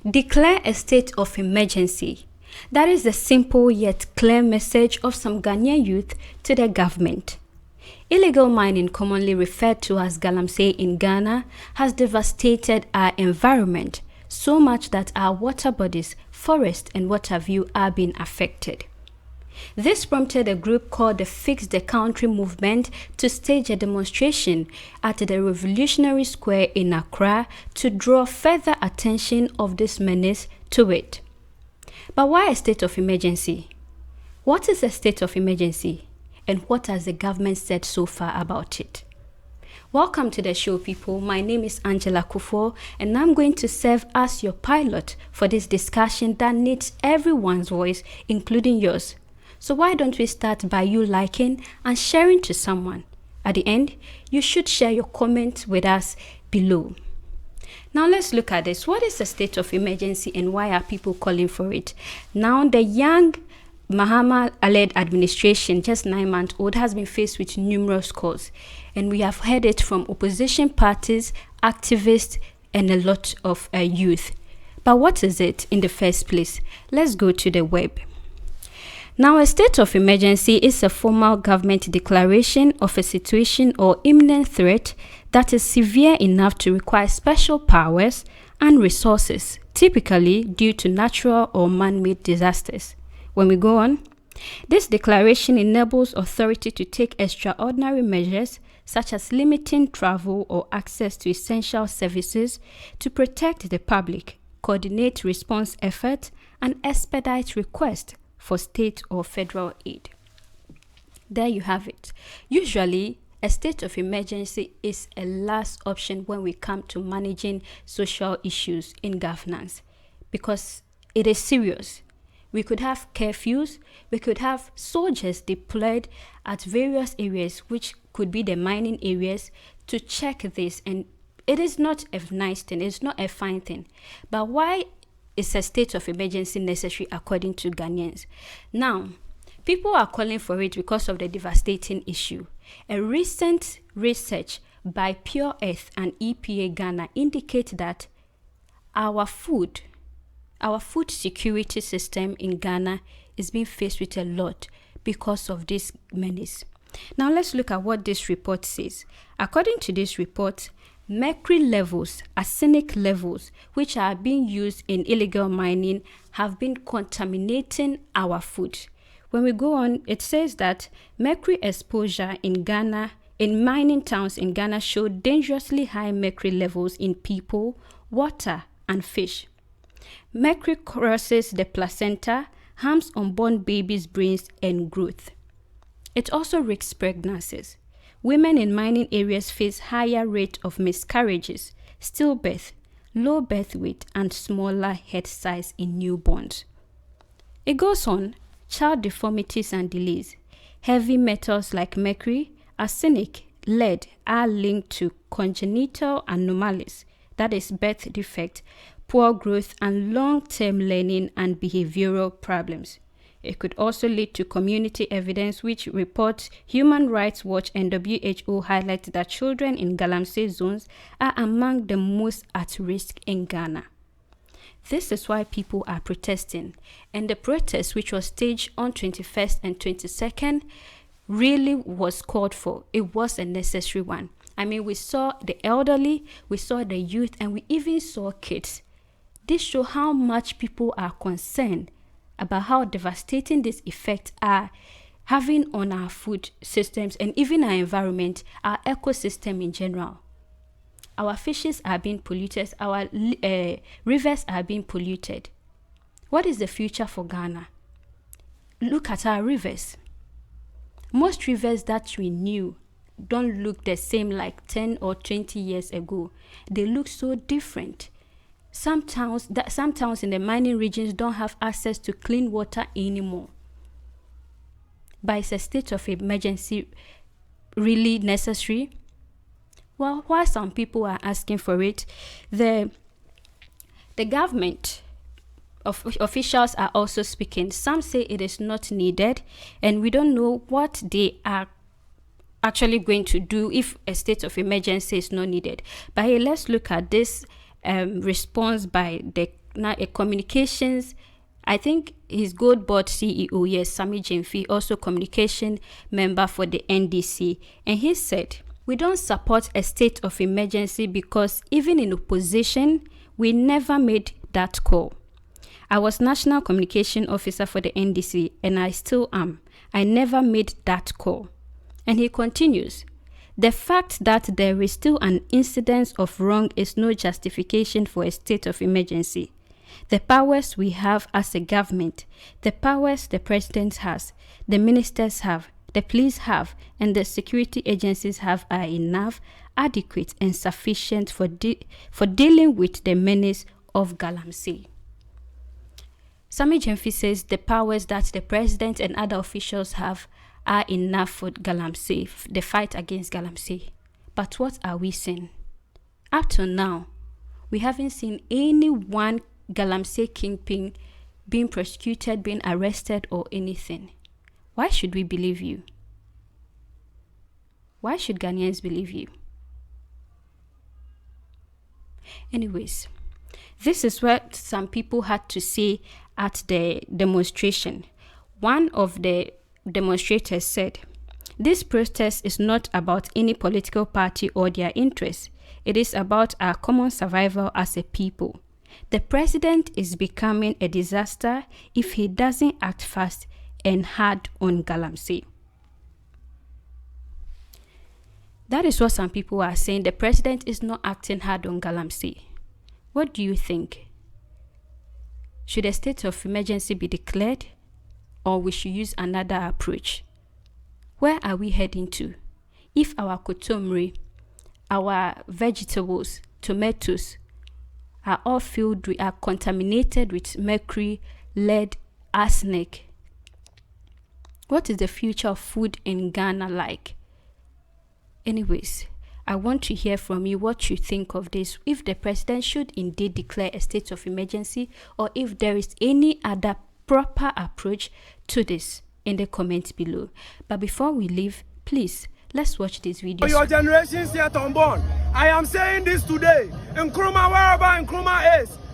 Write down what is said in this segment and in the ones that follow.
Declare a state of emergency. That is the simple yet clear message of some Ghanaian youth to the government. Illegal mining, commonly referred to as Galamsey in Ghana, has devastated our environment so much that our water bodies, forest and water view are being affected. This prompted a group called the Fix the Country movement to stage a demonstration at the Revolutionary Square in Accra to draw further attention of this menace to it. But why a state of emergency? What is a state of emergency? And what has the government said so far about it? Welcome to the show, people. My name is Angela Kufo, and I'm going to serve as your pilot for this discussion that needs everyone's voice, including yours. So why don't we start by you liking and sharing to someone? At the end, you should share your comments with us below. Now let's look at this. What is a state of emergency and why are people calling for it? Now the young Mahama-led administration, just 9 months old, has been faced with numerous calls. And we have heard it from opposition parties, activists, and a lot of youth. But what is it in the first place? Let's go to the web. Now, a state of emergency is a formal government declaration of a situation or imminent threat that is severe enough to require special powers and resources, typically due to natural or man-made disasters. When we go on, this declaration enables authority to take extraordinary measures such as limiting travel or access to essential services to protect the public, coordinate response efforts, and expedite requests for state or federal aid. There you have it. Usually, a state of emergency is a last option when we come to managing social issues in governance because it is serious. We could have curfews, we could have soldiers deployed at various areas, which could be the mining areas, to check this. And it is not a nice thing, it's not a fine thing. But why is a state of emergency necessary according to Ghanaians? Now, people are calling for it because of the devastating issue. A recent research by Pure Earth and EPA Ghana indicate that our food security system in Ghana is being faced with a lot because of this menace. Now let's look at what this report says. According to this report, mercury levels, arsenic levels, which are being used in illegal mining, have been contaminating our food. When we go on, it says that mercury exposure in Ghana, in mining towns in Ghana, showed dangerously high mercury levels in people, water, and fish. Mercury crosses the placenta, harms unborn babies' brains and growth. It also risks pregnancies. Women in mining areas face higher rate of miscarriages, stillbirth, low birth weight, and smaller head size in newborns. It goes on, child deformities and delays. Heavy metals like mercury, arsenic, lead are linked to congenital anomalies, that is birth defect, poor growth, and long-term learning and behavioral problems. It could also lead to community evidence, which reports Human Rights Watch and WHO highlight that children in Galamsey zones are among the most at risk in Ghana. This is why people are protesting. And the protest, which was staged on 21st and 22nd, really was called for. It was a necessary one. I mean, we saw the elderly, we saw the youth, and we even saw kids. This shows how much people are concerned about how devastating these effects are having on our food systems and even our environment, our ecosystem in general. Our fishes are being polluted, our rivers are being polluted. What is the future for Ghana? Look at our rivers. Most rivers that we knew don't look the same like 10 or 20 years ago. They look so different. Some towns in the mining regions don't have access to clean water anymore. But is a state of emergency really necessary? Well, while some people are asking for it, the government officials are also speaking. Some say it is not needed, and we don't know what they are actually going to do if a state of emergency is not needed. But hey, let's look at this response by the communications. I think his Gold Board CEO, yes, Sammy Gyamfi, also communication member for the NDC. And he said, "We don't support a state of emergency because even in opposition, we never made that call. I was National Communication Officer for the NDC and I still am. I never made that call." And he continues, "The fact that there is still an incidence of wrong is no justification for a state of emergency. The powers we have as a government, the powers the president has, the ministers have, the police have, and the security agencies have are enough, adequate, and sufficient for dealing with the menace of Galamsey." Sammy Gyamfi says the powers that the president and other officials have are enough for Galamsey, the fight against Galamsey. But what are we seeing? Up till now, we haven't seen any one Galamsey kingpin being prosecuted, being arrested, or anything. Why should we believe you? Why should Ghanaians believe you? Anyways, this is what some people had to say at the demonstration. One of the demonstrators said, "This protest is not about any political party or their interests. It is about our common survival as a people. The president is becoming a disaster if he doesn't act fast and hard on Galamsey." That is what some people are saying. The president is not acting hard on Galamsey. What do you think? Should a state of emergency be declared, or we should use another approach? Where are we heading to? If our kotomri, our vegetables, tomatoes are all are contaminated with mercury, lead, arsenic, what is the future of food in Ghana like? Anyways, I want to hear from you what you think of this. If the president should indeed declare a state of emergency, or if there is any other proper approach to this, in the comments below. But before we leave, please, let's watch this video. For your generations yet unborn, I am saying this today. Nkrumah, wherever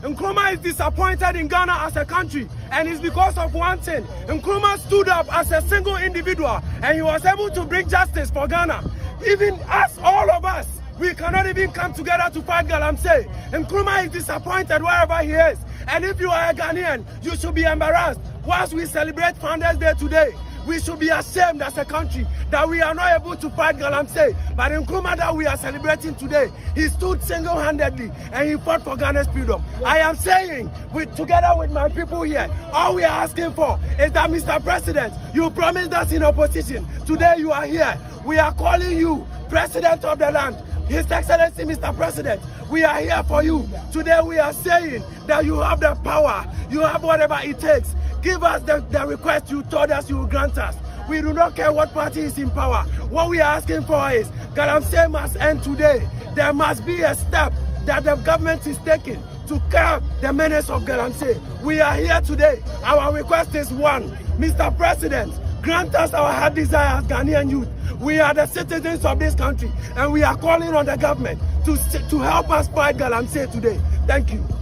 Nkrumah is disappointed in Ghana as a country, and it's because of one thing. Nkrumah stood up as a single individual, and he was able to bring justice for Ghana. Even us, all of us, we cannot even come together to fight Galamsey. Nkrumah is disappointed wherever he is. And if you are a Ghanaian, you should be embarrassed. Whilst we celebrate Founders Day today, we should be ashamed as a country that we are not able to fight Galamsey. But in Nkrumah that we are celebrating today, he stood single-handedly and he fought for Ghana's freedom. I am saying, together with my people here, all we are asking for is that, Mr. President, you promised us in opposition. Today you are here. We are calling you President of the land. His Excellency, Mr. President, we are here for you. Today we are saying that you have the power, you have whatever it takes. Give us the request you told us you will grant us. We do not care what party is in power. What we are asking for is Galamsey must end today. There must be a step that the government is taking to curb the menace of Galamsey. We are here today. Our request is one. Mr. President, grant us our heart desire as Ghanaian youth. We are the citizens of this country, and we are calling on the government to help us fight Galamsey today. Thank you.